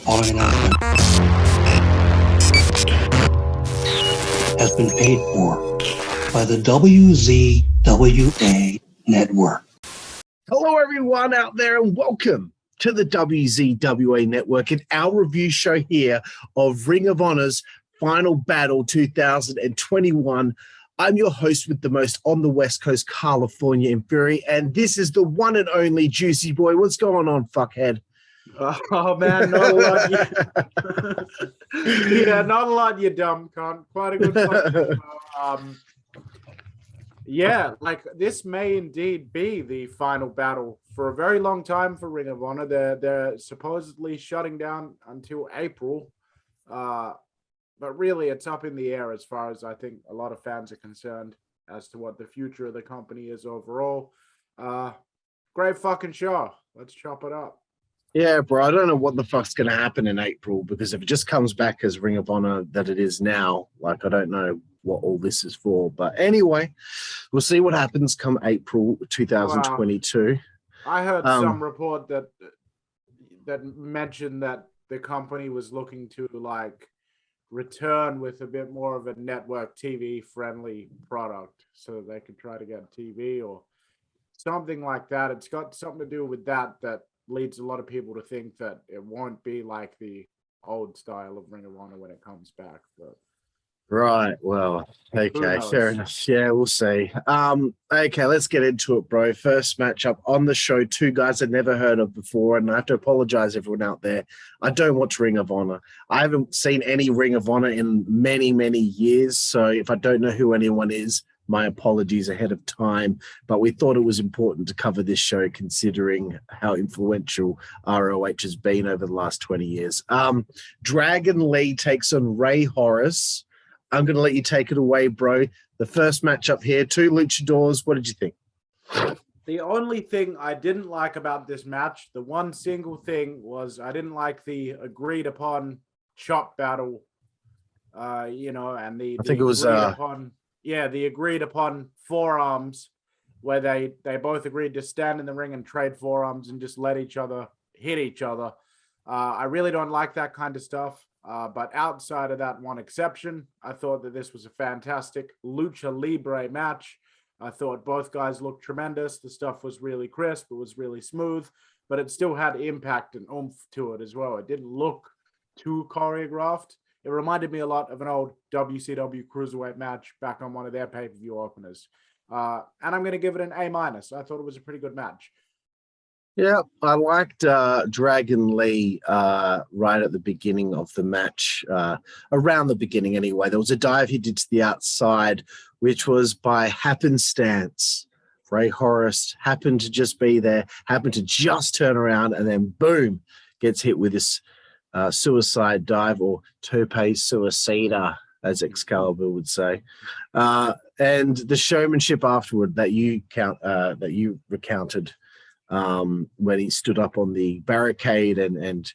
following announcement has been paid for by the WZWA network. Hello, everyone out there, and welcome to the WZWA network and our review show here of Ring of Honor's Final Battle 2021. I'm your host with the most on the West Coast, Karlifornia and Fury, and this is the one and only Jooseyboy. What's going on, fuckhead? Oh man, not a lot. Yeah, not a lot. You dumb cunt. Quite a good fucking yeah, like this may indeed be the final battle for a very long time for Ring of Honor. They're supposedly shutting down until April, but really it's up in the air as far as I think a lot of fans are concerned as to what the future of the company is overall. Great fucking show. Let's chop it up. Yeah, bro, I don't know what the fuck's going to happen in April, because if it just comes back as Ring of Honor that it is now, like, I don't know what all this is for. But anyway, we'll see what happens come April 2022. I heard some report that mentioned that the company was looking to, like, return with a bit more of a network TV-friendly product so that they could try to get TV or something like that. It's got something to do with that leads a lot of people to think that it won't be like the old style of Ring of Honor when it comes back. But right, well, okay, fair enough. Yeah, we'll see. Okay, let's get into it, bro. First matchup on the show, two guys I've never heard of before, and I have to apologize everyone out there. I don't watch Ring of Honor. I haven't seen any Ring of Honor in many, many years, so if I don't know who anyone is, my apologies ahead of time, but we thought it was important to cover this show considering how influential ROH has been over the last 20 years. Dragon Lee takes on Rey Horus. I'm going to let you take it away, bro. The first matchup here, two luchadors. What did you think? The only thing I didn't like about this match, the one single thing, was I didn't like the agreed upon chop battle, and the agreed upon forearms where they both agreed to stand in the ring and trade forearms and just let each other hit each other. I really don't like that kind of stuff. But outside of that one exception, I thought that this was a fantastic lucha libre match. I thought both guys looked tremendous. The stuff was really crisp. It was really smooth, but it still had impact and oomph to it as well. It didn't look too choreographed. It reminded me a lot of an old WCW Cruiserweight match back on one of their pay-per-view openers. And I'm going to give it an A-. I thought it was a pretty good match. Yeah, I liked Dragon Lee right at the beginning of the match, around the beginning anyway. There was a dive he did to the outside, which was by happenstance. Rey Horus happened to just be there, happened to just turn around, and then boom, gets hit with this suicide dive, or tope suicida, as Excalibur would say, and the showmanship afterward that you recounted when he stood up on the barricade and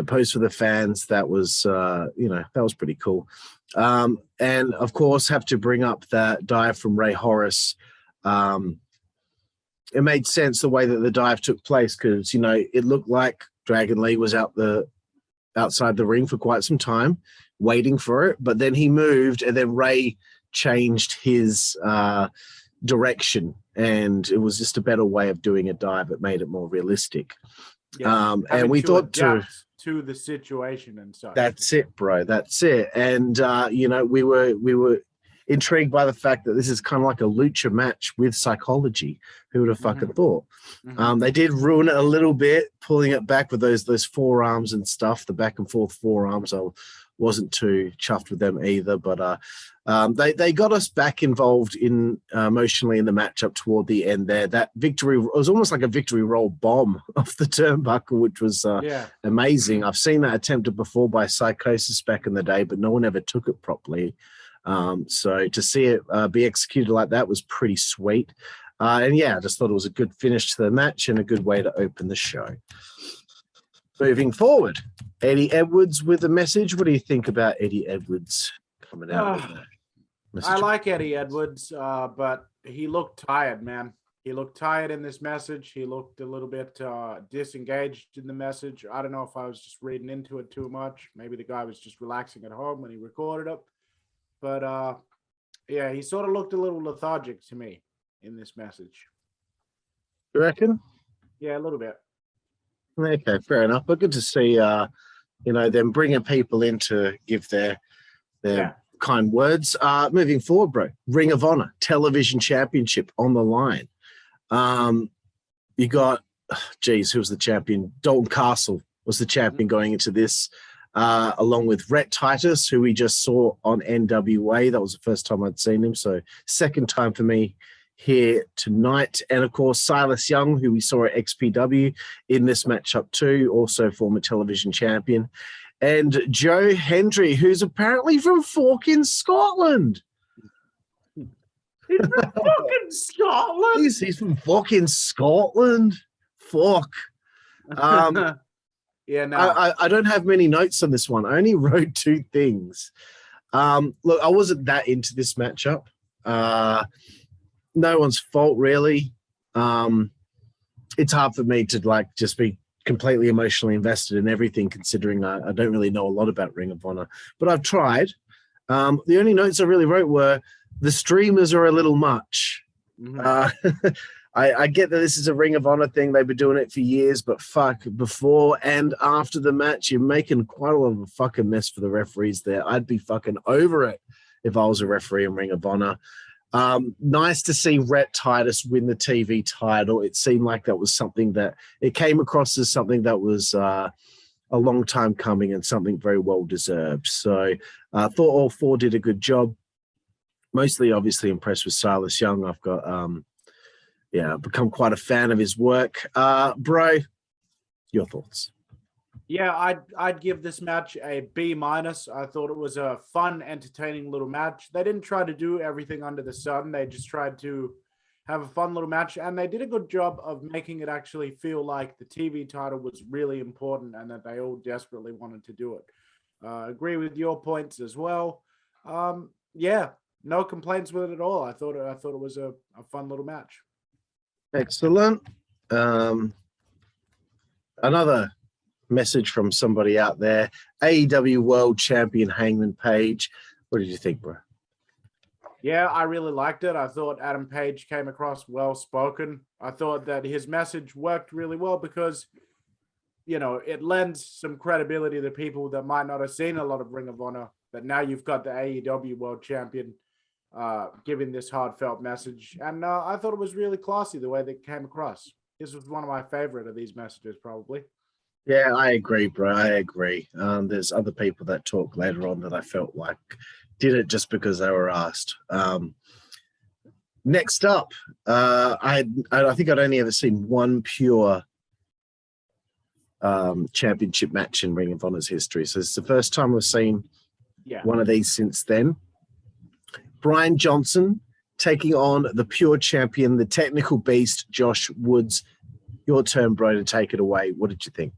posed for the fans. That was that was pretty cool. And of course, have to bring up that dive from Rey Horus. It made sense the way that the dive took place, because it looked like Dragon Lee was outside the ring for quite some time waiting for it, but then he moved, and then Rey changed his direction, and it was just a better way of doing a dive. It made it more realistic. And we thought to the situation and such. That's it, bro. That's it. And we were intrigued by the fact that this is kind of like a lucha match with psychology. Who would have fucking thought? They did ruin it a little bit, pulling it back with those forearms and stuff, the back and forth forearms. I wasn't too chuffed with them either, but they got us back involved in emotionally in the matchup toward the end there. That victory, it was almost like a victory roll bomb off the turnbuckle, which was amazing. I've seen that attempted before by Psychosis back in the day, but no one ever took it properly. So to see it be executed like that was pretty sweet. And yeah, I just thought it was a good finish to the match and a good way to open the show. Moving forward, Eddie Edwards with a message. What do you think about Eddie Edwards coming out with that message? I like Eddie Edwards, but he looked tired, man. He looked tired in this message. He looked a little bit disengaged in the message. I don't know if I was just reading into it too much. Maybe the guy was just relaxing at home when he recorded it. But yeah, he sort of looked a little lethargic to me in this message. You reckon? Yeah, a little bit. Okay, fair enough. But good to see, them bringing people in to give their kind words. Moving forward, bro, Ring of Honor Television Championship on the line. You got, who was the champion? Dalton Castle was the champion going into this, along with Rhett Titus, who we just saw on NWA. That was the first time I'd seen him. So second time for me here tonight. And of course, Silas Young, who we saw at XPW in this matchup too, also former television champion. And Joe Hendry, who's apparently from fucking Scotland. He's from fucking Scotland. He's from fucking Scotland. Fuck. Yeah, no. I don't have many notes on this one. I only wrote two things. Look, I wasn't that into this matchup. No one's fault, really. It's hard for me to just be completely emotionally invested in everything, considering I don't really know a lot about Ring of Honor, but I've tried. The only notes I really wrote were the streamers are a little much. Mm-hmm. I get that this is a Ring of Honor thing. They've been doing it for years, but fuck, before and after the match, you're making quite a lot of a fucking mess for the referees there. I'd be fucking over it if I was a referee in Ring of Honor. Nice to see Rhett Titus win the TV title. It seemed like that was something that it came across as something that was a long time coming and something very well deserved. So I thought all four did a good job. Mostly obviously impressed with Silas Young. I've got become quite a fan of his work. Bro, your thoughts? Yeah, I'd give this match a B-. I thought it was a fun, entertaining little match. They didn't try to do everything under the sun. They just tried to have a fun little match, and they did a good job of making it actually feel like the TV title was really important and that they all desperately wanted to do it. Agree with your points as well. Yeah, no complaints with it at all. I thought it was a fun little match. Excellent. Another message from somebody out there. AEW World Champion Hangman Page. What did you think, bro? Yeah, I really liked it. I thought Adam Page came across well-spoken. I thought that his message worked really well because, it lends some credibility to people that might not have seen a lot of Ring of Honor. But now you've got the AEW World Champion giving this heartfelt message. And I thought it was really classy the way that it came across. This was one of my favorite of these messages, probably. Yeah, I agree, bro. I agree. There's other people that talk later on that I felt like did it just because they were asked. Next up, I think I'd only ever seen one pure championship match in Ring of Honor's history. So it's the first time I've seen one of these since then. Brian Johnson taking on the pure champion, the technical beast, Josh Woods. Your turn, bro, to take it away. What did you think?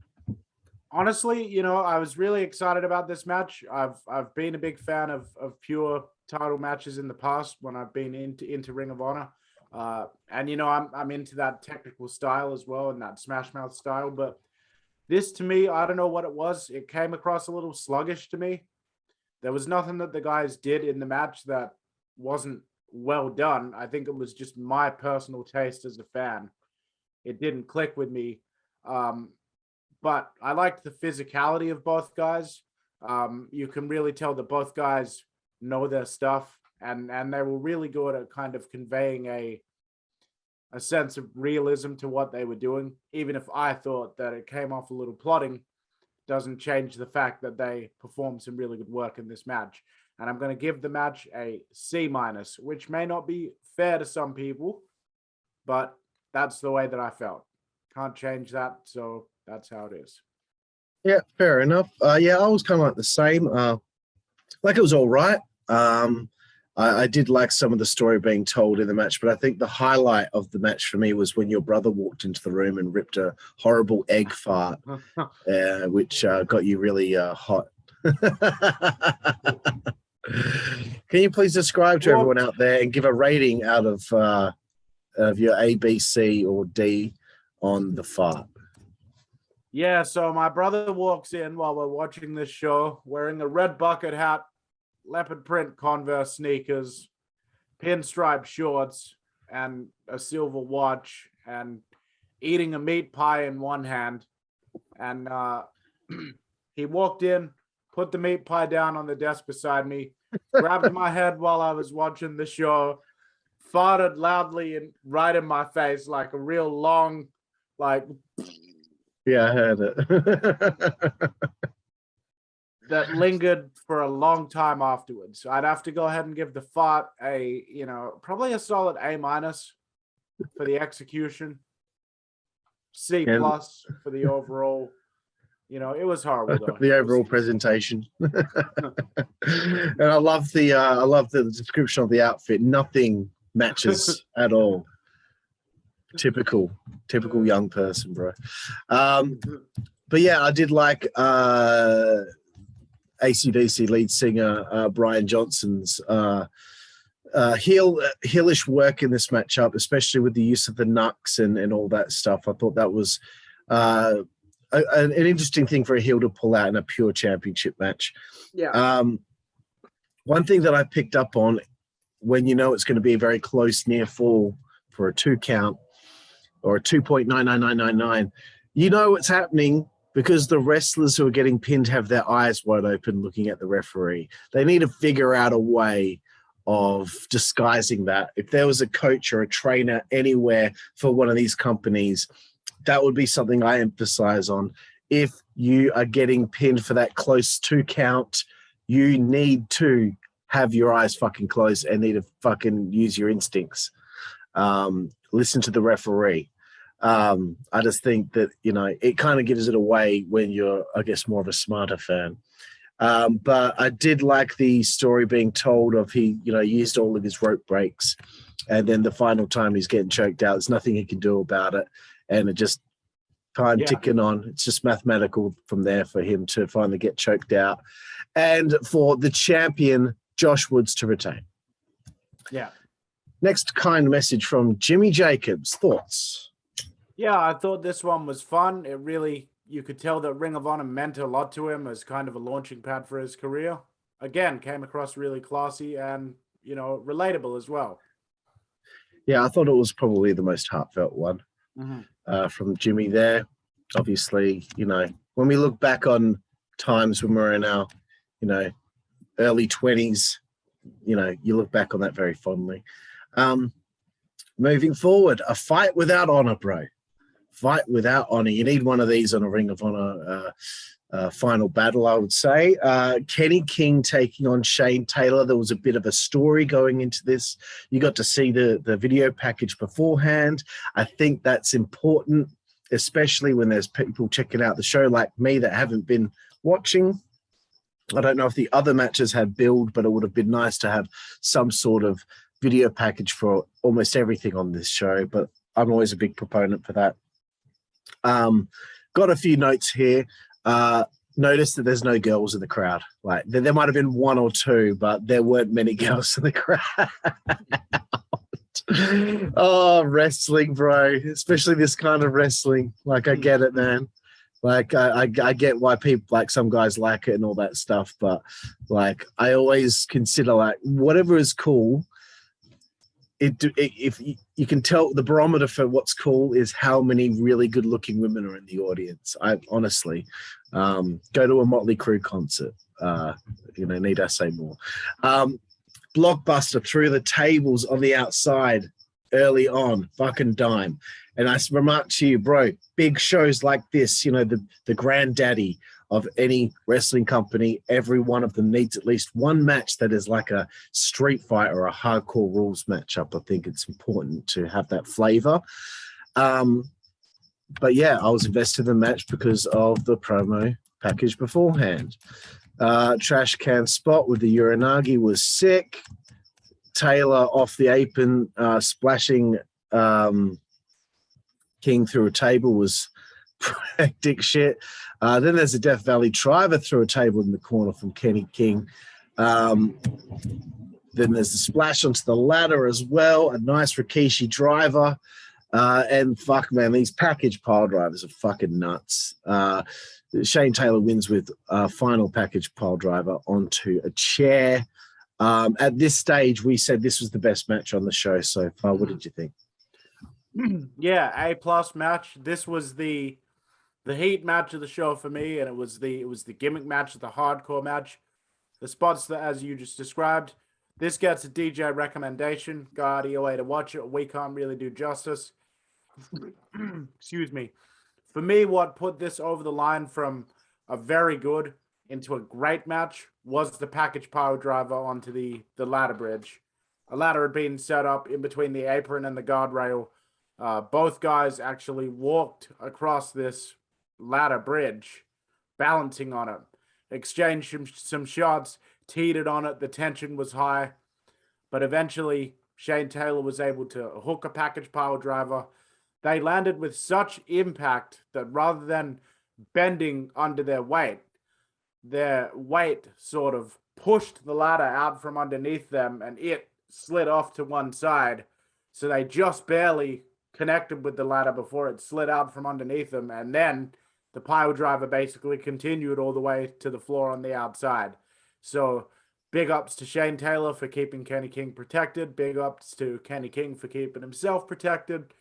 Honestly, I was really excited about this match. I've been a big fan of pure title matches in the past when I've been into Ring of Honor. And I'm into that technical style as well and that smash mouth style. But this, to me, I don't know what it was. It came across a little sluggish to me. There was nothing that the guys did in the match that wasn't well done. I think it was just my personal taste as a fan. It didn't click with me. But I liked the physicality of both guys. You can really tell that both guys know their stuff, and they were really good at kind of conveying a sense of realism to what they were doing. Even if I thought that it came off a little plotting, doesn't change the fact that they performed some really good work in this match. And I'm going to give the match a C-, which may not be fair to some people, but that's the way that I felt. Can't change that, so that's how it is. Yeah, fair enough. I was kind of like the same. It was all right. I did like some of the story being told in the match, but I think the highlight of the match for me was when your brother walked into the room and ripped a horrible egg fart, which got you really hot. Can you please describe to everyone out there and give a rating out of of your A, B, C, or D on the fart? Yeah, so my brother walks in while we're watching this show wearing a red bucket hat, leopard print Converse sneakers, pinstripe shorts, and a silver watch, and eating a meat pie in one hand. And he walked in, put the meat pie down on the desk beside me, grabbed my head while I was watching the show, farted loudly and right in my face, like a real long, like... Yeah, I heard it. that lingered for a long time afterwards. I'd have to go ahead and give the fart a, probably a solid A- for the execution, C+ for the overall. It was horrible though. The overall presentation. And I love the description of the outfit. Nothing matches at all. Typical young person, bro. But yeah, I did like AC/DC lead singer Brian Johnson's heelish work in this matchup, especially with the use of the knucks and all that stuff. I thought that was an interesting thing for a heel to pull out in a pure championship match. Yeah. One thing that I picked up on when it's going to be a very close near fall for a 2 count or a 2.99999, what's happening because the wrestlers who are getting pinned have their eyes wide open looking at the referee. They need to figure out a way of disguising that. If there was a coach or a trainer anywhere for one of these companies, that would be something I emphasize on. If you are getting pinned for that close 2 count, you need to have your eyes fucking closed and need to fucking use your instincts. Listen to the referee. I just think that, it kind of gives it away when you're, I guess, more of a smarter fan. But I did like the story being told of he, used all of his rope breaks, and then the final time he's getting choked out. There's nothing he can do about it. And it just time ticking on. It's just mathematical from there for him to finally get choked out. And for the champion, Josh Woods, to retain. Yeah. Next kind message from Jimmy Jacobs. Thoughts? Yeah, I thought this one was fun. It really, you could tell that Ring of Honor meant a lot to him as kind of a launching pad for his career. Again, came across really classy and, relatable as well. Yeah, I thought it was probably the most heartfelt one from Jimmy there. Obviously, when we look back on times when we're in our, early 20s, you look back on that very fondly. Moving forward, a fight without honor, bro. Fight without honor. You need one of these on a Ring of Honor final battle, I would say. Kenny King taking on Shane Taylor. There was a bit of a story going into this. You got to see the video package beforehand. I think that's important, especially when there's people checking out the show like me that haven't been watching. I don't know if the other matches had build, but it would have been nice to have some sort of video package for almost everything on this show, but I'm always a big proponent for that. Got a few notes here. Notice that there's no girls in the crowd. Like there might have been 1 or 2, but there weren't many girls in the crowd. Oh, wrestling, bro. Especially this kind of wrestling. Like, I get it, man. Like, I get why people, like, some guys like it and all that stuff, but, like, I always consider, like, whatever is cool, if you can tell the barometer for what's cool is how many really good-looking women are in the audience. I honestly go to a Motley Crue concert. Need I say more? Blockbuster through the tables on the outside early on, fucking dime. And I remark to you, bro, big shows like this, the granddaddy of any wrestling company, every one of them needs at least one match that is like a street fight or a hardcore rules matchup. I think it's important to have that flavor. But yeah, I was invested in the match because of the promo package beforehand. Trash can spot with the Uranagi was sick. Taylor off the apron, splashing King through a table was hectic shit. Then there's a Death Valley driver through a table in the corner from Kenny King. Then there's the splash onto the ladder as well. A nice Rikishi driver. And fuck, man, these package pile drivers are fucking nuts. Shane Taylor wins with a final package pile driver onto a chair. At this stage, we said this was the best match on the show so far. What did you think? Yeah, A+ match. This was the heat match of the show for me, and it was the gimmick match, the hardcore match. The spots that, as you just described, this gets a DJ recommendation. God, either way to watch it. We can't really do justice. Excuse me. For me, what put this over the line from a very good into a great match was the package power driver onto the ladder bridge. A ladder had been set up in between the apron and the guardrail. Both guys actually walked across this ladder bridge, balancing on it, exchanged some shots, teetered on it. The tension was high, but eventually Shane Taylor was able to hook a package power driver. They landed with such impact that rather than bending under their weight sort of pushed the ladder out from underneath them, and it slid off to one side. So they just barely connected with the ladder before it slid out from underneath them, and then the pile driver basically continued all the way to the floor on the outside. So big ups to Shane Taylor for keeping Kenny King protected. Big ups to Kenny King for keeping himself protected.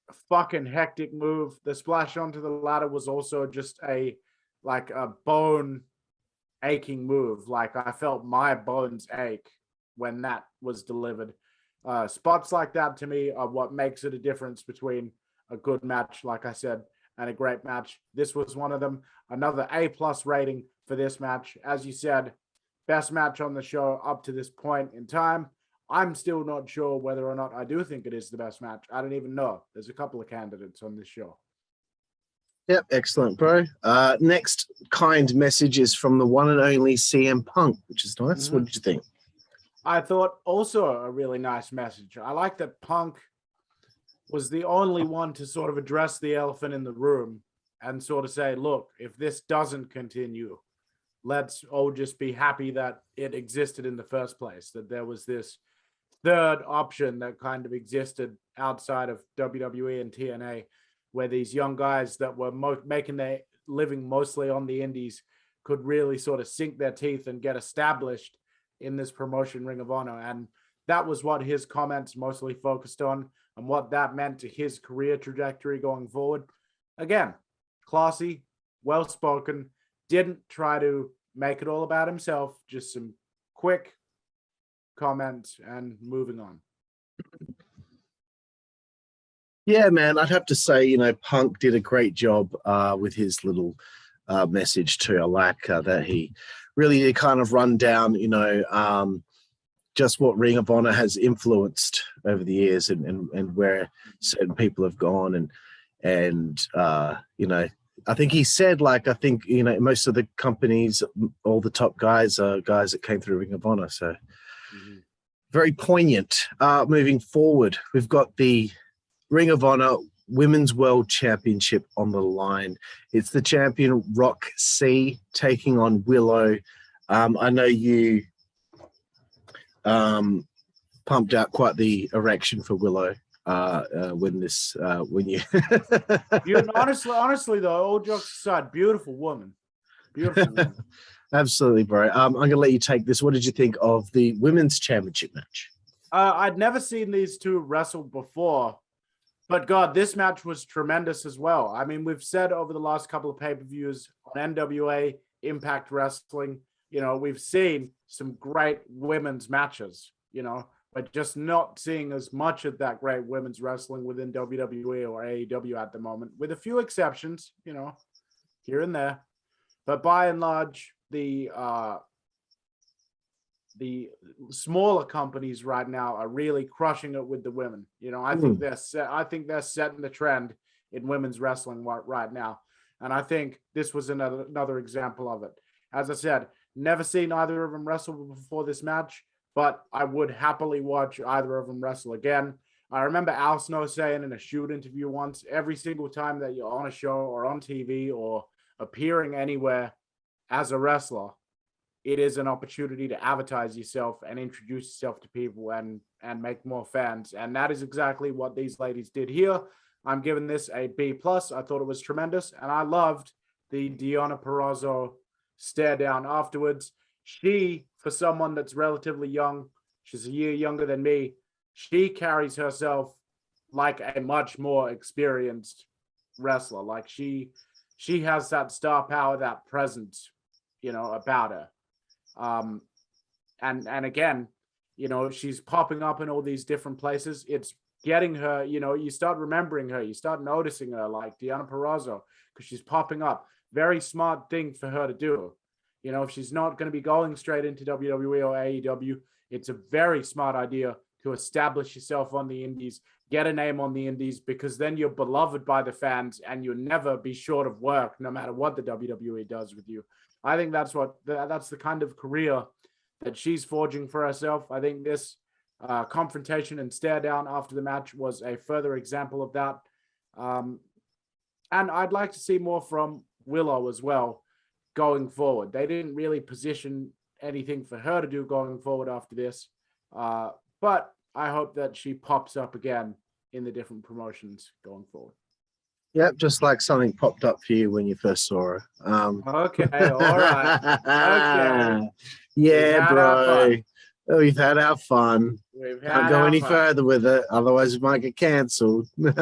A fucking hectic move. The splash onto the ladder was also just a bone aching move. Like, I felt my bones ache when that was delivered. Spots like that to me are what makes it a difference between a good match, like I said, and a great match. This was one of them. Another A+ rating for this match. As you said, best match on the show up to this point in time. I'm still not sure whether or not I do think it is the best match. I don't even know. There's a couple of candidates on this show. Yep, excellent, bro. Next kind message is from the one and only CM Punk, which is nice. What did you think? I thought also a really nice message. I like that Punk was the only one to sort of address the elephant in the room and sort of say, look, if this doesn't continue, let's all just be happy that it existed in the first place, that there was this third option that kind of existed outside of WWE and TNA, where these young guys that were making their living mostly on the indies could really sort of sink their teeth and get established in this promotion, Ring of Honor. And that was what his comments mostly focused on and what that meant to his career trajectory going forward. Again, classy, well-spoken, didn't try to make it all about himself, just some quick comments and moving on. Yeah, man, I'd have to say, Punk did a great job with his little message too. I like that he really did kind of run down, just what Ring of Honor has influenced over the years and where certain people have gone. And I think he said, most of the companies, all the top guys are guys that came through Ring of Honor. So very poignant. Moving forward, we've got the Ring of Honor Women's World Championship on the line. It's the champion Rok-C taking on Willow. I know you pumped out quite the erection for Willow when you honestly though, all jokes aside, beautiful woman. Absolutely, bro. I'm gonna let you take this. What did you think of the women's championship match? I'd never seen these two wrestle before, but God, this match was tremendous as well. I mean, we've said over the last couple of pay-per-views on NWA, Impact Wrestling, we've seen some great women's matches, but just not seeing as much of that great women's wrestling within WWE or AEW at the moment, with a few exceptions, here and there. But by and large, the smaller companies right now are really crushing it with the women. I think they're setting the trend in women's wrestling right now. And I think this was another example of it. As I said, never seen either of them wrestle before this match, but I would happily watch either of them wrestle again. I remember Al Snow saying in a shoot interview once, every single time that you're on a show or on TV or appearing anywhere as a wrestler, it is an opportunity to advertise yourself and introduce yourself to people and make more fans. And that is exactly what these ladies did here. I'm giving this a B+. I thought it was tremendous. And I loved the Deonna Purrazzo stare down afterwards. She, for someone that's relatively young, she's a year younger than me, she carries herself like a much more experienced wrestler. Like she has that star power, that presence, you know, about her. And again, you know, she's popping up in all these different places. It's getting her, you know, you start remembering her, you start noticing her, like Deonna Purrazzo, because she's popping up. Very smart thing for her to do. You know, if she's not going to be going straight into WWE or AEW, it's a very smart idea to establish yourself on the indies, get a name on the indies, because then you're beloved by the fans and you'll never be short of work, no matter what the WWE does with you. I think that's the kind of career that she's forging for herself. I think this confrontation and stare down after the match was a further example of that. And I'd like to see more from Willow as well going forward. They didn't really position anything for her to do going forward after this. But I hope that she pops up again in the different promotions going forward. Yep, just like something popped up for you when you first saw her. Okay, all right. Okay. Yeah, bro. Oh, we've had our fun. Can't go any further with it, otherwise we might get cancelled. Look,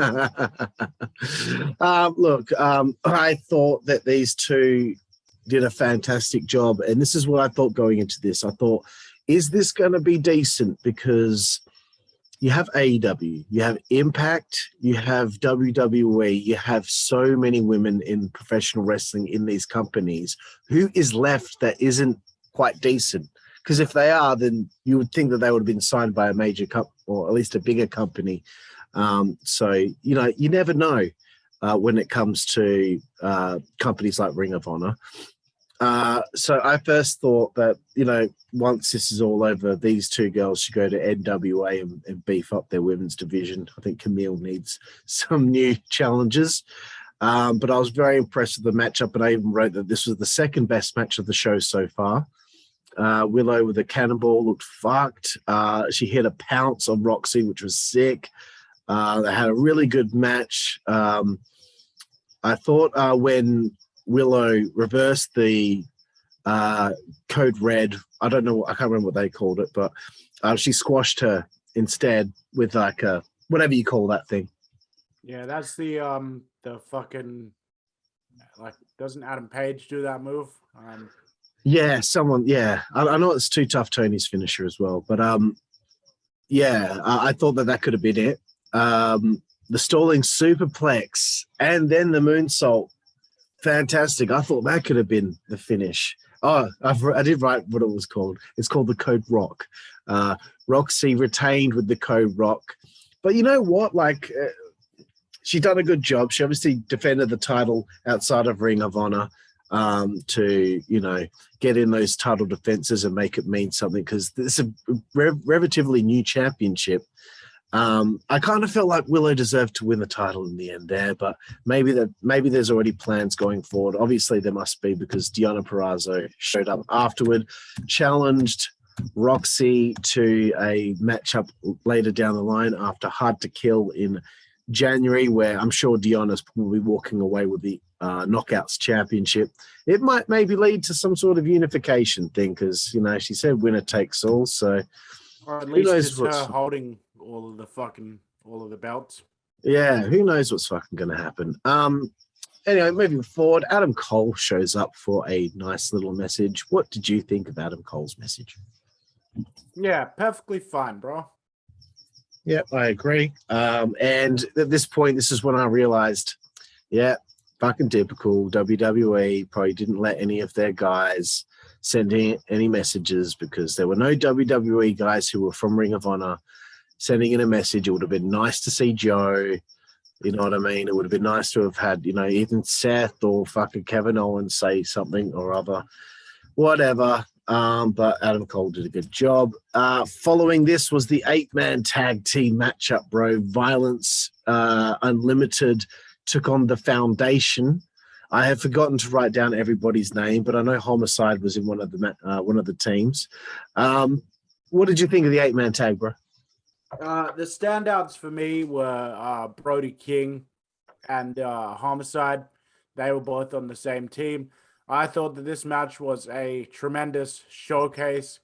I thought that these two did a fantastic job, and this is what I thought going into this. I thought, is this going to be decent? Because you have AEW, you have Impact, you have WWE, you have so many women in professional wrestling in these companies. Who is left that isn't quite decent? Because if they are, then you would think that they would have been signed by a major company, or at least a bigger company. So, you know, you never know when it comes to companies like Ring of Honor. So I first thought that, you know, once this is all over, these two girls should go to NWA and beef up their women's division. I think Camille needs some new challenges. But I was very impressed with the matchup, and I even wrote that this was the second best match of the show so far. Willow with a cannonball looked fucked. She hit a pounce on Rok-C, which was sick. They had a really good match. I thought when Willow reversed the code red, I don't know, I can't remember what they called it, but she squashed her instead with like a, whatever you call that thing. Yeah, that's the fucking, like, doesn't Adam Page do that move? Yeah, someone, yeah. I know it's Too Tough Tony's finisher as well, but yeah, I thought that could have been it. The stalling superplex and then the moonsault, fantastic. I thought that could have been the finish. Oh, I did write what it was called. It's called the Code Rock. Rok-C retained with the Code Rock. But you know what? Like, she done a good job. She obviously defended the title outside of Ring of Honor to, you know, get in those title defenses and make it mean something, because this is a relatively new championship. I kind of felt like Willow deserved to win the title in the end there, but maybe there's already plans going forward. Obviously there must be, because Deonna Purrazzo showed up afterward, challenged Rok-C to a matchup later down the line after Hard to Kill in January, where I'm sure Deonna's probably walking away with the Knockouts Championship. It might maybe lead to some sort of unification thing, because, you know, she said winner takes all, so or at least it's her holding all of the belts. Yeah, who knows what's fucking going to happen. Anyway, moving forward, Adam Cole shows up for a nice little message. What did you think of Adam Cole's message? Yeah, perfectly fine, bro. Yeah, I agree. And at this point, this is when I realized, yeah, fucking typical. WWE probably didn't let any of their guys send any messages, because there were no WWE guys who were from Ring of Honor sending in a message. It would have been nice to see Joe. You know what I mean? It would have been nice to have had, you know, even Seth or fucking Kevin Owens say something or other. Whatever. But Adam Cole did a good job. Following this was the 8-man tag team matchup, bro. VLNCE Unlimited took on the Foundation. I have forgotten to write down everybody's name, but I know Homicide was in one of the teams. What did you think of the 8-man tag, bro? The standouts for me were Brody King and Homicide. They were both on the same team. I thought that this match was a tremendous showcase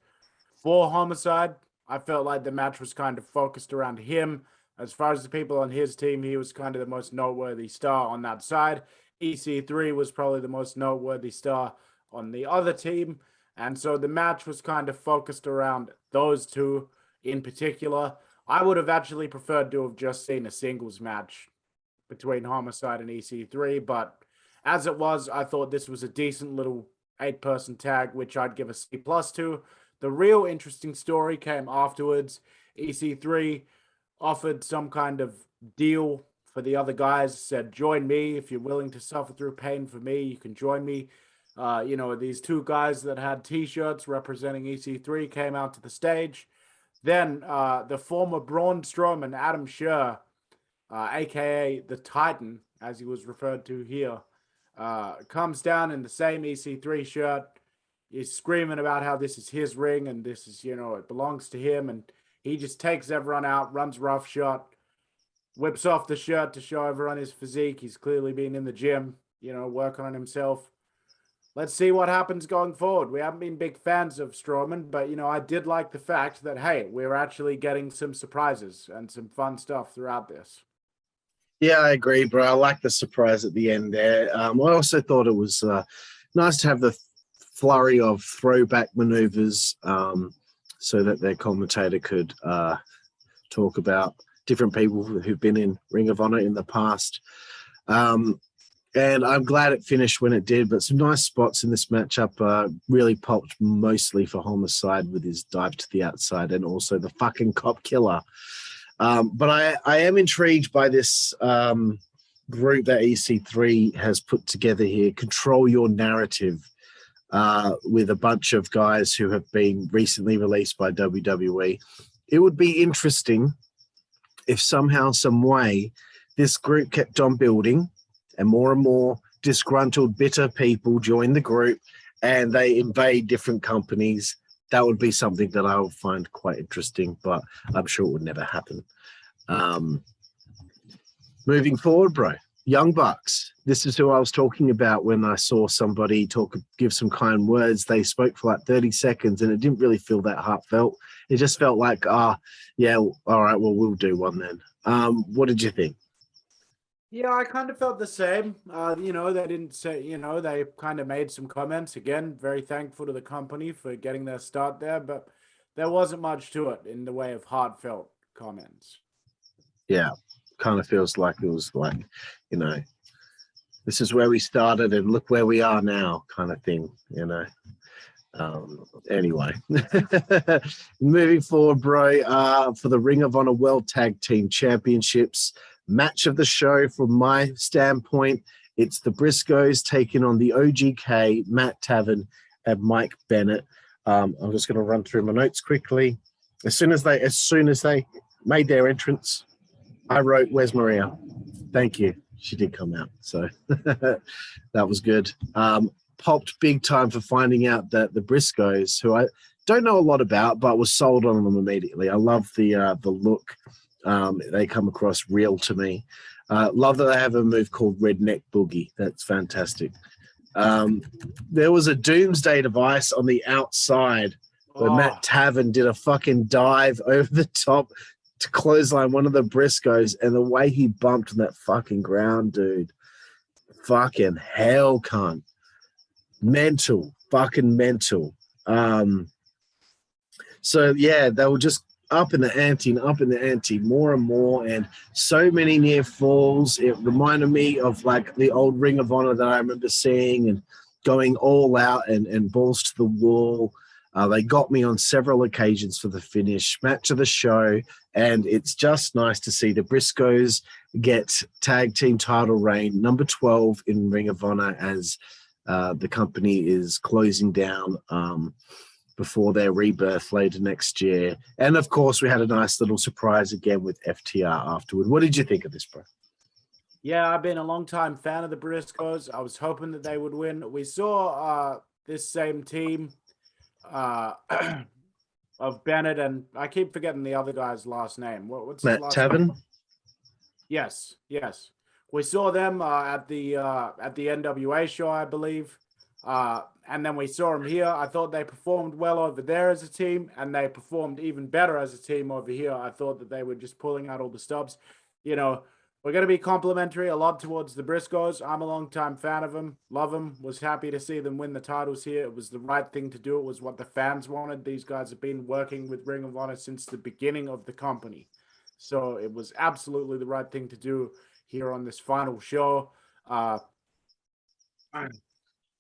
for Homicide. I felt like the match was kind of focused around him. As far as the people on his team, he was kind of the most noteworthy star on that side. EC3 was probably the most noteworthy star on the other team. And so the match was kind of focused around those two in particular. I would have actually preferred to have just seen a singles match between Homicide and EC3, but as it was, I thought this was a decent little 8-person tag, which I'd give a C+ to. The real interesting story came afterwards. EC3 offered some kind of deal for the other guys, said, join me. If you're willing to suffer through pain for me, you can join me. These two guys that had T-shirts representing EC3 came out to the stage. Then the former Braun Strowman, Adam Scherr, a.k.a. the Titan, as he was referred to here, comes down in the same EC3 shirt. He's screaming about how this is his ring and this is, it belongs to him. And he just takes everyone out, runs roughshod, whips off the shirt to show everyone his physique. He's clearly been in the gym, working on himself. Let's see what happens going forward. We haven't been big fans of Strowman, but, I did like the fact that, hey, we're actually getting some surprises and some fun stuff throughout this. Yeah, I agree, bro. I like the surprise at the end there. I also thought it was nice to have the flurry of throwback maneuvers so that their commentator could talk about different people who've been in Ring of Honor in the past. And I'm glad it finished when it did, but some nice spots in this matchup really popped mostly for Homicide with his dive to the outside and also the fucking cop killer. But I am intrigued by this group that EC3 has put together here, Control Your Narrative, with a bunch of guys who have been recently released by WWE. It would be interesting if somehow, some way, this group kept on building and more disgruntled, bitter people join the group and they invade different companies. That would be something that I would find quite interesting, but I'm sure it would never happen. Moving forward, bro, Young Bucks. This is who I was talking about when I saw somebody give some kind words. They spoke for like 30 seconds and it didn't really feel that heartfelt. It just felt like, yeah, all right, well, we'll do one then. What did you think? Yeah, I kind of felt the same. They didn't say, they kind of made some comments. Again, very thankful to the company for getting their start there, but there wasn't much to it in the way of heartfelt comments. Yeah, kind of feels like it was like, this is where we started and look where we are now kind of thing, Anyway, moving forward, bro, for the Ring of Honor World Tag Team Championships, match of the show from my standpoint, it's the Briscoes taking on the OGK, Matt Taven and Mike Bennett. I'm just going to run through my notes quickly. As soon as they made their entrance, I wrote, "Where's Maria?" Thank you. She did come out, so that was good. Popped big time for finding out that the Briscoes, who I don't know a lot about, but was sold on them immediately. I love the look. They come across real to me. Love that they have a move called Redneck Boogie. That's fantastic. There was a doomsday device on the outside where Matt Taven did a fucking dive over the top to clothesline one of the Briscoes, and the way he bumped on that fucking ground, dude. Fucking hell, cunt. Mental. Fucking mental. So, yeah, they were just up in the ante, more and more, and so many near falls. It reminded me of like the old Ring of Honor that I remember seeing and going all out and balls to the wall. They got me on several occasions for the finish, match of the show, and it's just nice to see the Briscoes get tag team title reign, number 12 in Ring of Honor, as the company is closing down before their rebirth later next year. And, of course, we had a nice little surprise again with FTR afterward. What did you think of this, bro? Yeah, I've been a long time fan of the Briscoes. I was hoping that they would win. We saw this same team of Bennett, and I keep forgetting the other guy's last name. What's his last Taven? name? Yes. We saw them at the NWA show, I believe. And then we saw them here. I thought they performed well over there as a team, and they performed even better as a team over here. I thought that they were just pulling out all the stops. You know, we're going to be complimentary a lot towards the Briscoes. I'm a long-time fan of them. Love them. Was happy to see them win the titles here. It was the right thing to do. It was what the fans wanted. These guys have been working with Ring of Honor since the beginning of the company. So it was absolutely the right thing to do here on this final show. The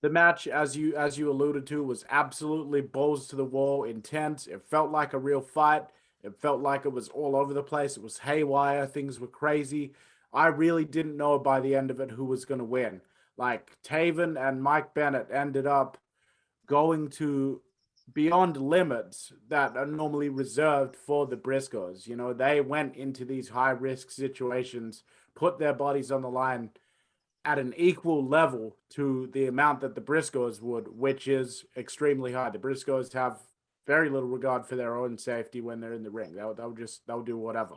match, as you alluded to, was absolutely balls to the wall, intense. It felt like a real fight. It felt like it was all over the place. It was haywire. Things were crazy. I really didn't know by the end of it who was going to win. Like, Taven and Mike Bennett ended up going to beyond limits that are normally reserved for the Briscoes. You know, they went into these high-risk situations, put their bodies on the line at an equal level to the amount that the Briscoes would, which is extremely high. The Briscoes have very little regard for their own safety when they're in the ring. They'll do whatever.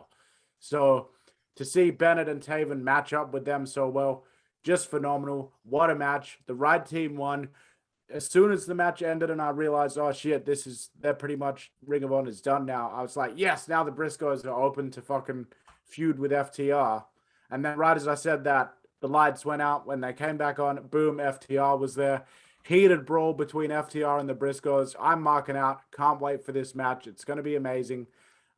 So to see Bennett and Taven match up with them so well, just phenomenal. What a match. The right team won. As soon as the match ended and I realized, oh shit, they're pretty much Ring of Honor is done now. I was like, yes, now the Briscoes are open to fucking feud with FTR. And then right as I said that, the lights went out. When they came back on, boom, FTR was there. Heated brawl between FTR and the Briscoes. I'm marking out. Can't wait for this match. It's going to be amazing.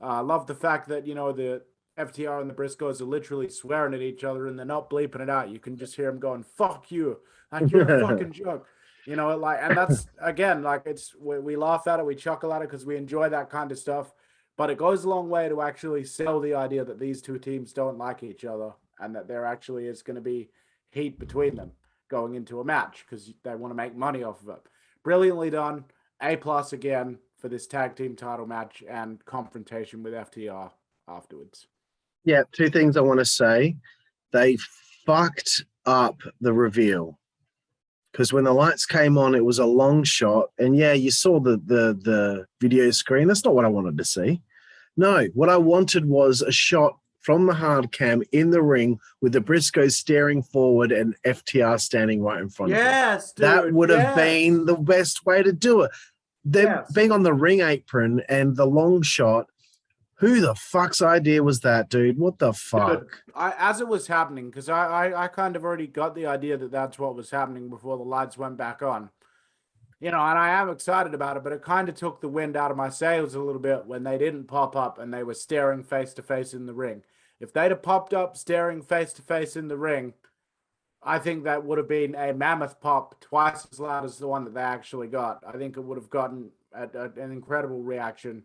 Love the fact that, you know, the FTR and the Briscoes are literally swearing at each other and they're not bleeping it out. You can just hear them going, fuck you. Like, you're a fucking joke. You know, like, and that's, again, like, we laugh at it, we chuckle at it because we enjoy that kind of stuff. But it goes a long way to actually sell the idea that these two teams don't like each other and that there actually is going to be heat between them going into a match because they want to make money off of it. Brilliantly done. A+ again for this tag team title match and confrontation with FTR afterwards. Yeah, two things I want to say. They fucked up the reveal. Because when the lights came on, it was a long shot. And yeah, you saw the video screen. That's not what I wanted to see. No, what I wanted was a shot from the hard cam in the ring with the Briscoes staring forward and FTR standing right in front of them. Yes, dude. That would have been the best way to do it. Them being on the ring apron and the long shot. Who the fuck's idea was that, dude? What the fuck? Dude, as it was happening, because I kind of already got the idea that that's what was happening before the lights went back on. You know, and I am excited about it, but it kind of took the wind out of my sails a little bit when they didn't pop up and they were staring face to face in the ring. If they'd have popped up staring face to face in the ring, I think that would have been a mammoth pop twice as loud as the one that they actually got. I think it would have gotten an incredible reaction.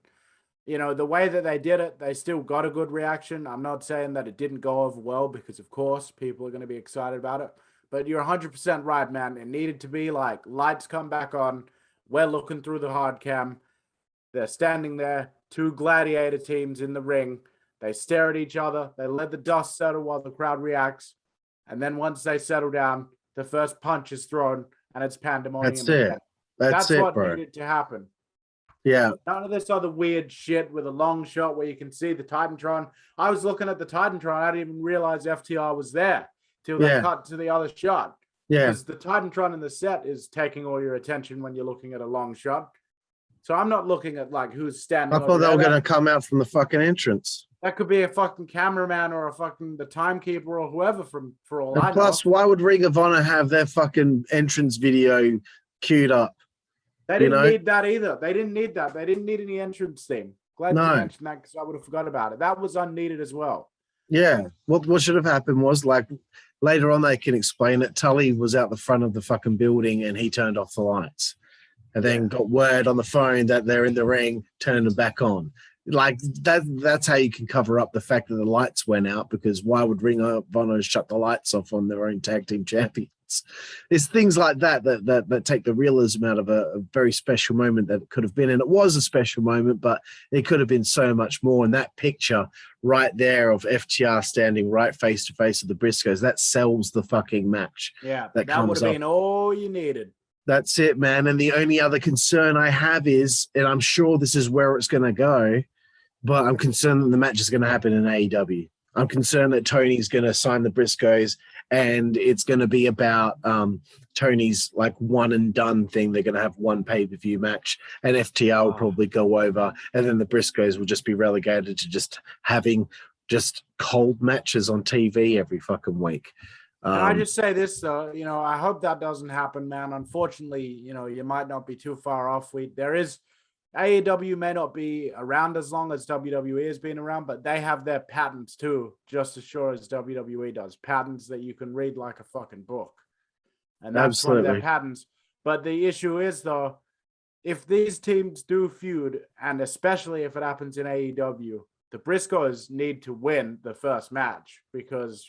You know, the way that they did it, they still got a good reaction. I'm not saying that it didn't go over well because, of course, people are going to be excited about it. But you're 100% right, man. It needed to be like lights come back on. We're looking through the hard cam. They're standing there, two gladiator teams in the ring. They stare at each other. They let the dust settle while the crowd reacts. And then once they settle down, the first punch is thrown and it's pandemonium. That's it. That's it, what bro. needed to happen. Yeah. None of this other weird shit with a long shot where you can see the Titantron. I was looking at the Titantron. I didn't even realize FTR was there till they cut to the other shot. Yeah. Because the Titantron in the set is taking all your attention when you're looking at a long shot. So I'm not looking at like who's standing. I thought they were going to come out from the fucking entrance. That could be a fucking cameraman or a fucking the timekeeper or whoever for all I know. Plus, why would Ring of Honor have their fucking entrance video queued up? They didn't need that either. They didn't need that. They didn't need any entrance theme. Glad you mentioned that because I would have forgot about it. That was unneeded as well. Yeah. What should have happened was like later on they can explain it. Tully was out the front of the fucking building and he turned off the lights. And then got word on the phone that they're in the ring, turned them back on. Like that's how you can cover up the fact that the lights went out, because why would Ring of Honor shut the lights off on their own tag team champions? it's things like that take the realism out of a very special moment that it could have been. And it was a special moment, but it could have been so much more. And that picture right there of FTR standing right face to face with the Briscoes, that sells the fucking match. Yeah, that would have been all you needed. That's it, man. And the only other concern I have is, and I'm sure this is where it's going to go, but I'm concerned that the match is going to happen in AEW. I'm concerned that Tony's going to sign the Briscoes and it's going to be about Tony's like one and done thing. They're going to have one pay-per-view match and FTR will probably go over, and then the Briscoes will just be relegated to just having just cold matches on TV every fucking week. Can I just say this, though? You know, I hope that doesn't happen, man. Unfortunately, you know, you might not be too far off. AEW may not be around as long as WWE has been around, but they have their patents too, just as sure as WWE does. Patents that you can read like a fucking book. And that's one of their patents. But the issue is, though, if these teams do feud, and especially if it happens in AEW, the Briscoes need to win the first match, because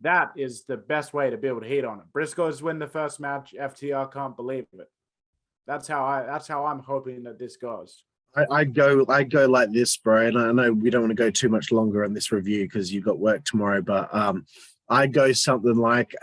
that is the best way to build heat on it. Briscoes win the first match. FTR can't believe it. That's how I'm hoping that this goes. I go like this, bro. And I know we don't want to go too much longer on this review because you've got work tomorrow, but I go something like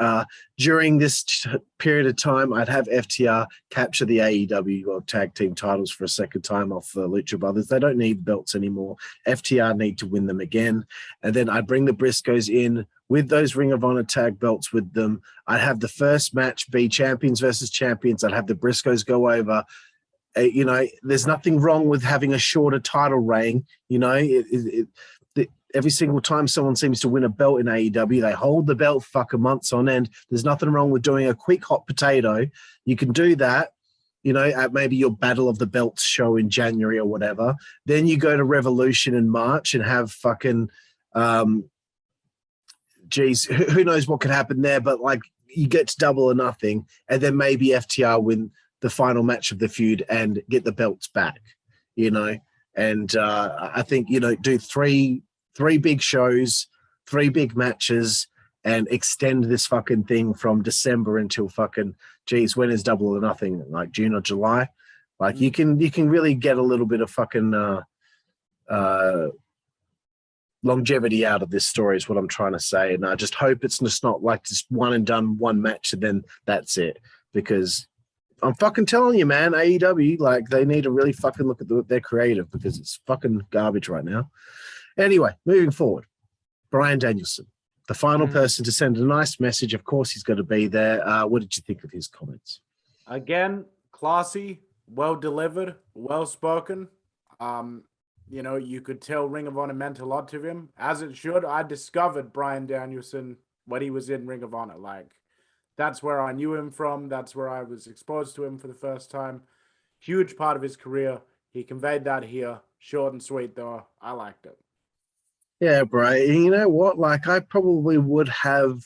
during this period of time, I'd have FTR capture the AEW World Tag Team titles for a second time off the Lucha Brothers. They don't need belts anymore. FTR need to win them again. And then I'd bring the Briscoes in with those Ring of Honor tag belts with them. I'd have the first match be champions versus champions. I'd have the Briscoes go over. You know, there's nothing wrong with having a shorter title reign. You know, every single time someone seems to win a belt in AEW, they hold the belt fucking months on end. There's nothing wrong with doing a quick hot potato. You can do that, you know, at maybe your Battle of the Belts show in January or whatever. Then you go to Revolution in March and have fucking, who knows what could happen there, but like you get to Double or Nothing, and then maybe FTR win the final match of the feud and get the belts back, you know. And I think, you know, do three big shows, 3 big matches, and extend this fucking thing from December until fucking, when is Double or Nothing? Like June or July? Like you can really get a little bit of fucking longevity out of this story is what I'm trying to say. And I just hope it's just not like just one and done, one match and then that's it. Because I'm fucking telling you, man, AEW, like they need to really fucking look at their creative, because it's fucking garbage right now. Anyway, moving forward, Bryan Danielson, the final person to send a nice message. Of course, he's got to be there. What did you think of his comments? Again, classy, well delivered, well spoken. You know, you could tell Ring of Honor meant a lot to him, as it should. I discovered Bryan Danielson when he was in Ring of Honor. Like, that's where I knew him from. That's where I was exposed to him for the first time. Huge part of his career. He conveyed that here. Short and sweet, though. I liked it. Yeah, bro. You know what? Like, I probably would have,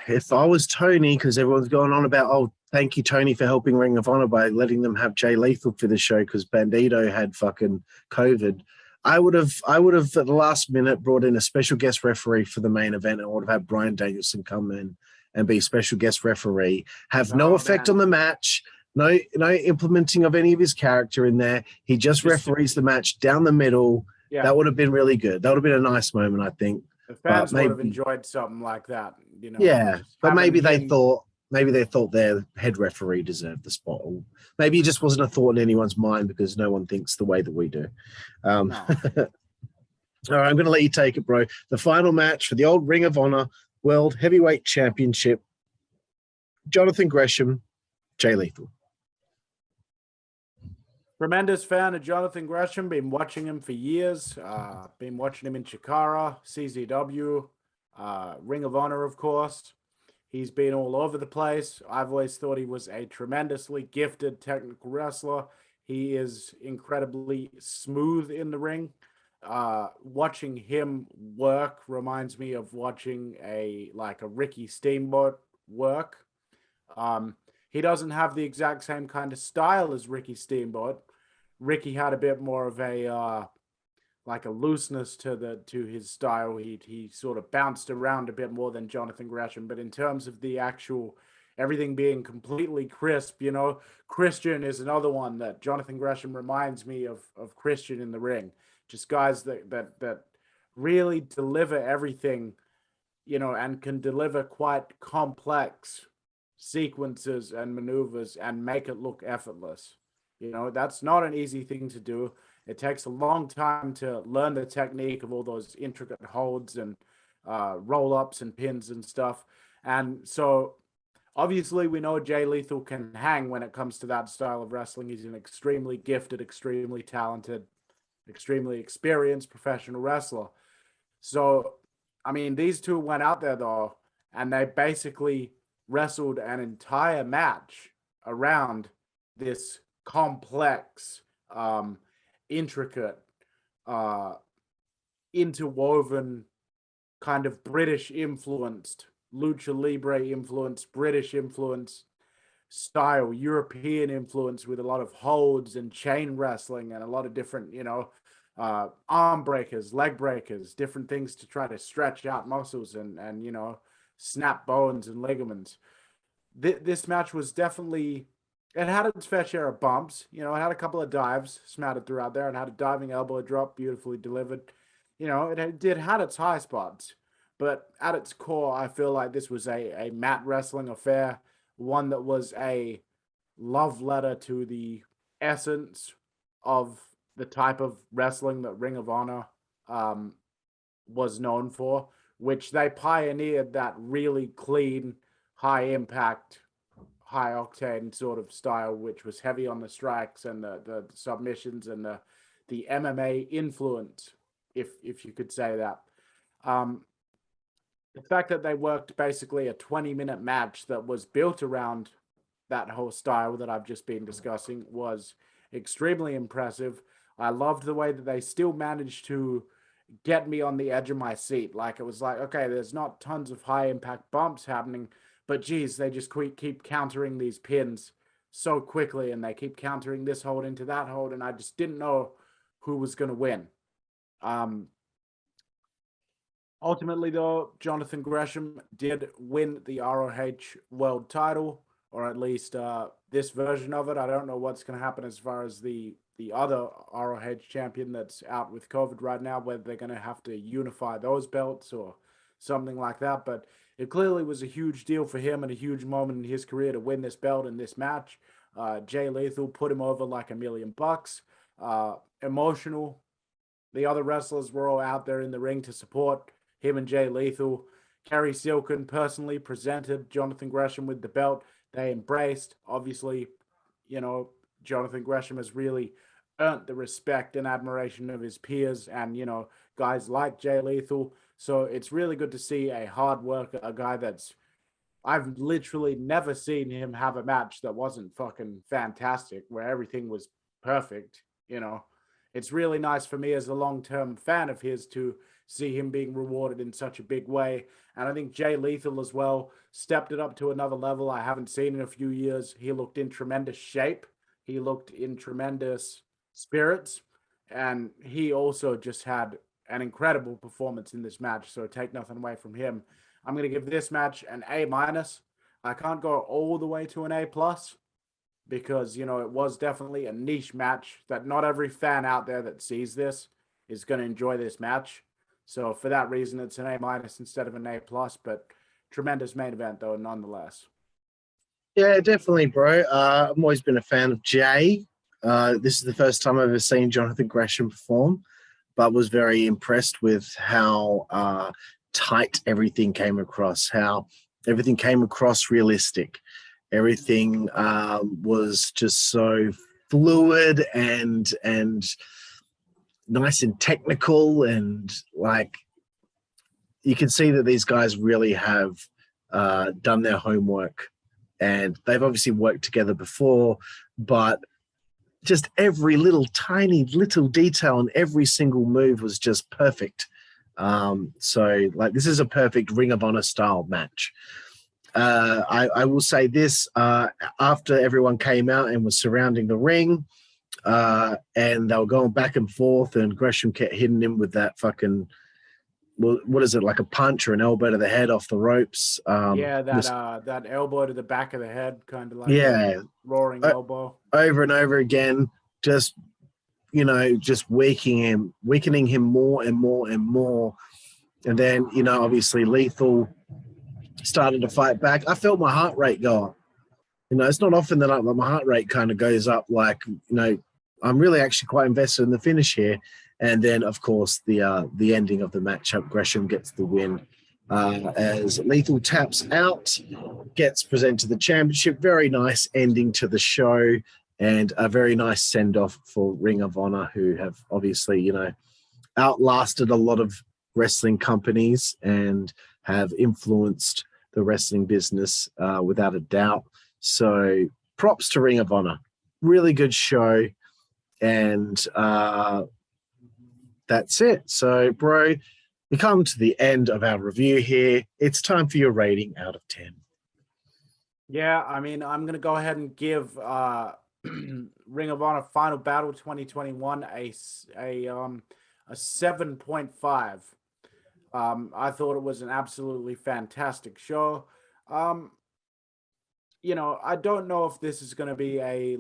if I was Tony, because everyone's going on about, oh, thank you, Tony, for helping Ring of Honor by letting them have Jay Lethal for the show because Bandito had fucking COVID. I would have at the last minute brought in a special guest referee for the main event, and I would have had Bryan Danielson come in and be special guest referee, have no effect on the match, no implementing of any of his character in there. He just referees the match down the middle. Yeah. That would have been really good. That would have been a nice moment, I think. The fans would have enjoyed something like that, you know. Yeah, but maybe they thought their head referee deserved the spot. Or maybe it just wasn't a thought in anyone's mind because no one thinks the way that we do. No. All right, I'm going to let you take it, bro. The final match for the old Ring of Honor World Heavyweight Championship. Jonathan Gresham, Jay Lethal. Tremendous fan of Jonathan Gresham. Been watching him for years. Been watching him in Chikara, CZW, Ring of Honor, of course. He's been all over the place. I've always thought he was a tremendously gifted technical wrestler. He is incredibly smooth in the ring. Watching him work reminds me of watching a Ricky Steamboat work. He doesn't have the exact same kind of style as Ricky Steamboat. Ricky had a bit more of a like a looseness to his style. He sort of bounced around a bit more than Jonathan Gresham, but in terms of the actual everything being completely crisp, you know, Christian is another one that Jonathan Gresham reminds me of Christian in the ring. Just guys that really deliver everything, you know, and can deliver quite complex sequences and maneuvers and make it look effortless. You know, that's not an easy thing to do. It takes a long time to learn the technique of all those intricate holds and roll-ups and pins and stuff. And so obviously we know Jay Lethal can hang when it comes to that style of wrestling. He's an extremely gifted, extremely talented, extremely experienced professional wrestler. So, I mean, these two went out there though, and they basically wrestled an entire match around this complex, intricate, interwoven, kind of British influenced, lucha libre influenced, British influenced style, European influence with a lot of holds and chain wrestling and a lot of different, you know, arm breakers, leg breakers, different things to try to stretch out muscles and you know, snap bones and ligaments. This match was definitely, it had its fair share of bumps. You know, it had a couple of dives smattered throughout there and had a diving elbow drop beautifully delivered. You know, it had its high spots, but at its core, I feel like this was a mat wrestling affair, one that was a love letter to the essence of the type of wrestling that Ring of Honor was known for, which they pioneered that really clean, high impact, high octane sort of style, which was heavy on the strikes and the submissions and the MMA influence, if you could say that. The fact that they worked basically a 20-minute match that was built around that whole style that I've just been discussing was extremely impressive. I loved the way that they still managed to get me on the edge of my seat. Like, it was like, okay, there's not tons of high impact bumps happening, but geez, they just keep countering these pins so quickly, and they keep countering this hold into that hold, and I just didn't know who was going to win. Ultimately, though, Jonathan Gresham did win the ROH World title, or at least this version of it. I don't know what's going to happen as far as the other ROH champion that's out with COVID right now, whether they're going to have to unify those belts or something like that. But it clearly was a huge deal for him and a huge moment in his career to win this belt in this match. Jay Lethal put him over like $1 million. Emotional. The other wrestlers were all out there in the ring to support him and Jay Lethal. Kerry Silken personally presented Jonathan Gresham with the belt. They embraced. Obviously, you know, Jonathan Gresham has really earned the respect and admiration of his peers and, you know, guys like Jay Lethal. So it's really good to see a hard worker, a guy that's, I've literally never seen him have a match that wasn't fucking fantastic, where everything was perfect, you know. It's really nice for me as a long-term fan of his to see him being rewarded in such a big way. And I think Jay Lethal as well stepped it up to another level I haven't seen in a few years. He looked in tremendous shape. He looked in tremendous spirits. And he also just had an incredible performance in this match. So take nothing away from him. I'm going to give this match an A-. I can't go all the way to an A+, because, you know, it was definitely a niche match that not every fan out there that sees this is going to enjoy this match. So for that reason, it's an A- instead of an A+, but tremendous main event though, nonetheless. Yeah, definitely, bro. I've always been a fan of Jay. This is the first time I've ever seen Jonathan Gresham perform, but was very impressed with how tight everything came across, how everything came across realistic. Everything was just so fluid and nice and technical, and like you can see that these guys really have done their homework, and they've obviously worked together before, but just every little tiny little detail and every single move was just perfect. So like, this is a perfect Ring of Honor style match. I will say this, after everyone came out and was surrounding the ring, and they were going back and forth, and Gresham kept hitting him with that fucking, well, what is it, like a punch or an elbow to the head off the ropes? That elbow to the back of the head, kind of like yeah, a roaring elbow. Over and over again, just, you know, just weakening him more and more and more. And then, you know, obviously Lethal started to fight back. I felt my heart rate go up. You know, it's not often that my heart rate kind of goes up. Like, you know, I'm really actually quite invested in the finish here. And then, of course, the ending of the matchup, Gresham gets the win as Lethal taps out, gets presented the championship. Very nice ending to the show, and a very nice send-off for Ring of Honor, who have obviously, you know, outlasted a lot of wrestling companies and have influenced the wrestling business without a doubt. So props to Ring of Honor. Really good show. And that's it. So, bro, we come to the end of our review here. It's time for your rating out of 10. Yeah, I mean, I'm going to go ahead and give Ring of Honor Final Battle 2021 a 7.5. I thought it was an absolutely fantastic show. You know, I don't know if this is going to be a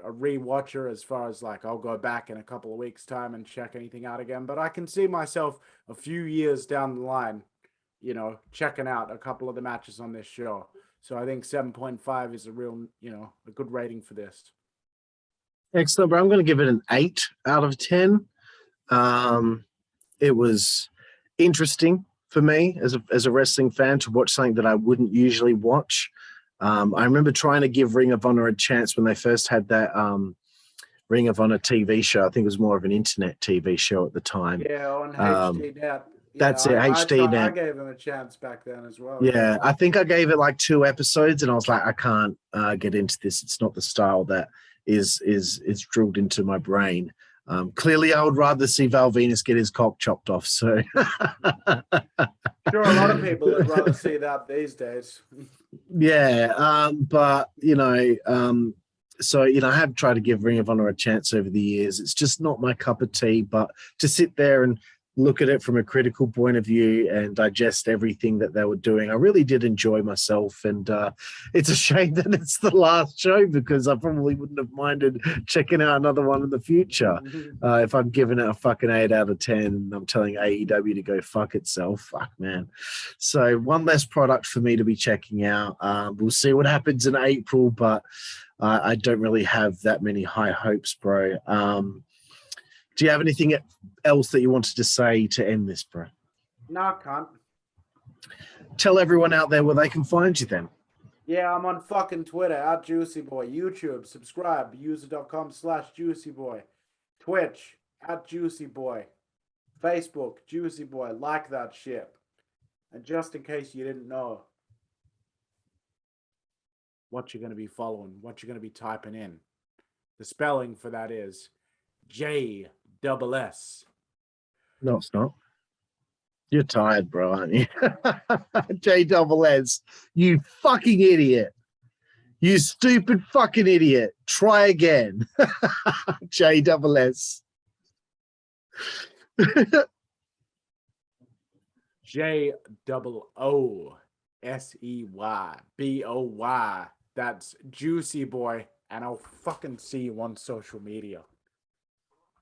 rewatcher, as far as like I'll go back in a couple of weeks' time and check anything out again, but I can see myself a few years down the line, you know, checking out a couple of the matches on this show. So I think 7.5 is a real, you know, a good rating for this. Excellent, bro. I'm going to give it an 8 out of 10. It was interesting for me as a wrestling fan to watch something that I wouldn't usually watch. I remember trying to give Ring of Honor a chance when they first had that Ring of Honor TV show. I think it was more of an internet TV show at the time. Yeah, on HDNet. That's it, HDNet. I gave them a chance back then as well. Yeah, I think I gave it like 2 episodes, and I was like, I can't get into this. It's not the style that is drilled into my brain. Clearly, I would rather see Val Venus get his cock chopped off. So, sure, a lot of people would rather see that these days. Yeah, but you know, so you know, I have tried to give Ring of Honor a chance over the years. It's just not my cup of tea. But to sit there and look at it from a critical point of view and digest everything that they were doing, I really did enjoy myself. And it's a shame that it's the last show, because I probably wouldn't have minded checking out another one in the future. If I'm giving it a fucking 8 out of 10, I'm telling AEW to go fuck itself. Fuck, man. So one less product for me to be checking out. We'll see what happens in April, but I don't really have that many high hopes, bro. Do you have anything else that you wanted to say to end this, bro? No, I can't. Tell everyone out there where they can find you then. Yeah, I'm on fucking Twitter, @JuicyBoy. YouTube, subscribe, user.com/JuicyBoy. Twitch, @JuicyBoy. Facebook, JuicyBoy. Like that shit. And just in case you didn't know what you're going to be following, what you're going to be typing in, the spelling for that is JSS. No, it's not. You're tired, bro, aren't you? JSS. You fucking idiot. You stupid fucking idiot. Try again. JSS. JOOSEYBOY. That's Juicy Boy. And I'll fucking see you on social media.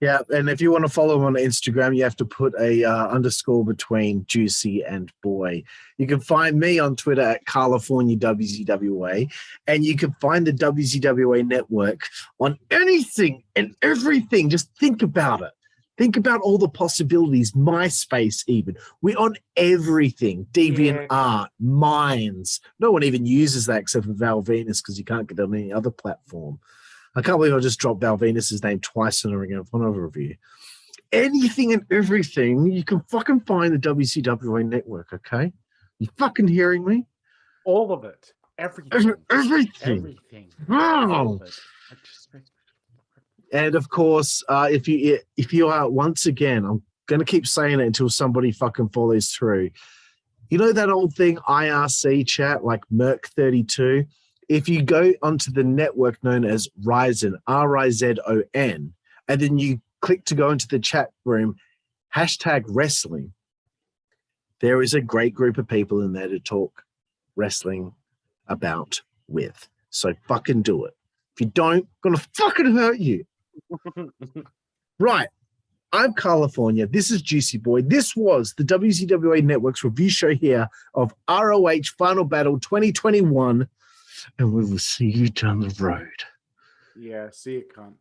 Yeah, and if you want to follow him on Instagram, you have to put a underscore between Juicy and Boy. You can find me on Twitter at Karlifornia WZWA, and you can find the WZWA network on anything and everything. Just think about it. Think about all the possibilities. MySpace, even. We're on everything. DeviantArt, Minds. No one even uses that except for Val Venus, because you can't get it on any other platform. I can't believe I just dropped Val Venus' name twice in a Ring of Honor review. Anything and everything, you can fucking find the WCWA network, okay? You fucking hearing me? All of it. Everything. Everything. Wow. And of course, if you are, once again, I'm going to keep saying it until somebody fucking follows through. You know that old thing, IRC chat, like Merc32? if you go onto the network known as Rizon, Rizon, and then you click to go into the chat room, #wrestling, there is a great group of people in there to talk wrestling about with. So fucking do it. If you don't, gonna fucking hurt you. Right. I'm Karlifornia. This is Jooseyboy. This was the WZWA Network's review show here of ROH Final Battle 2021. And we will see you down the road. Yeah, see it, cunt.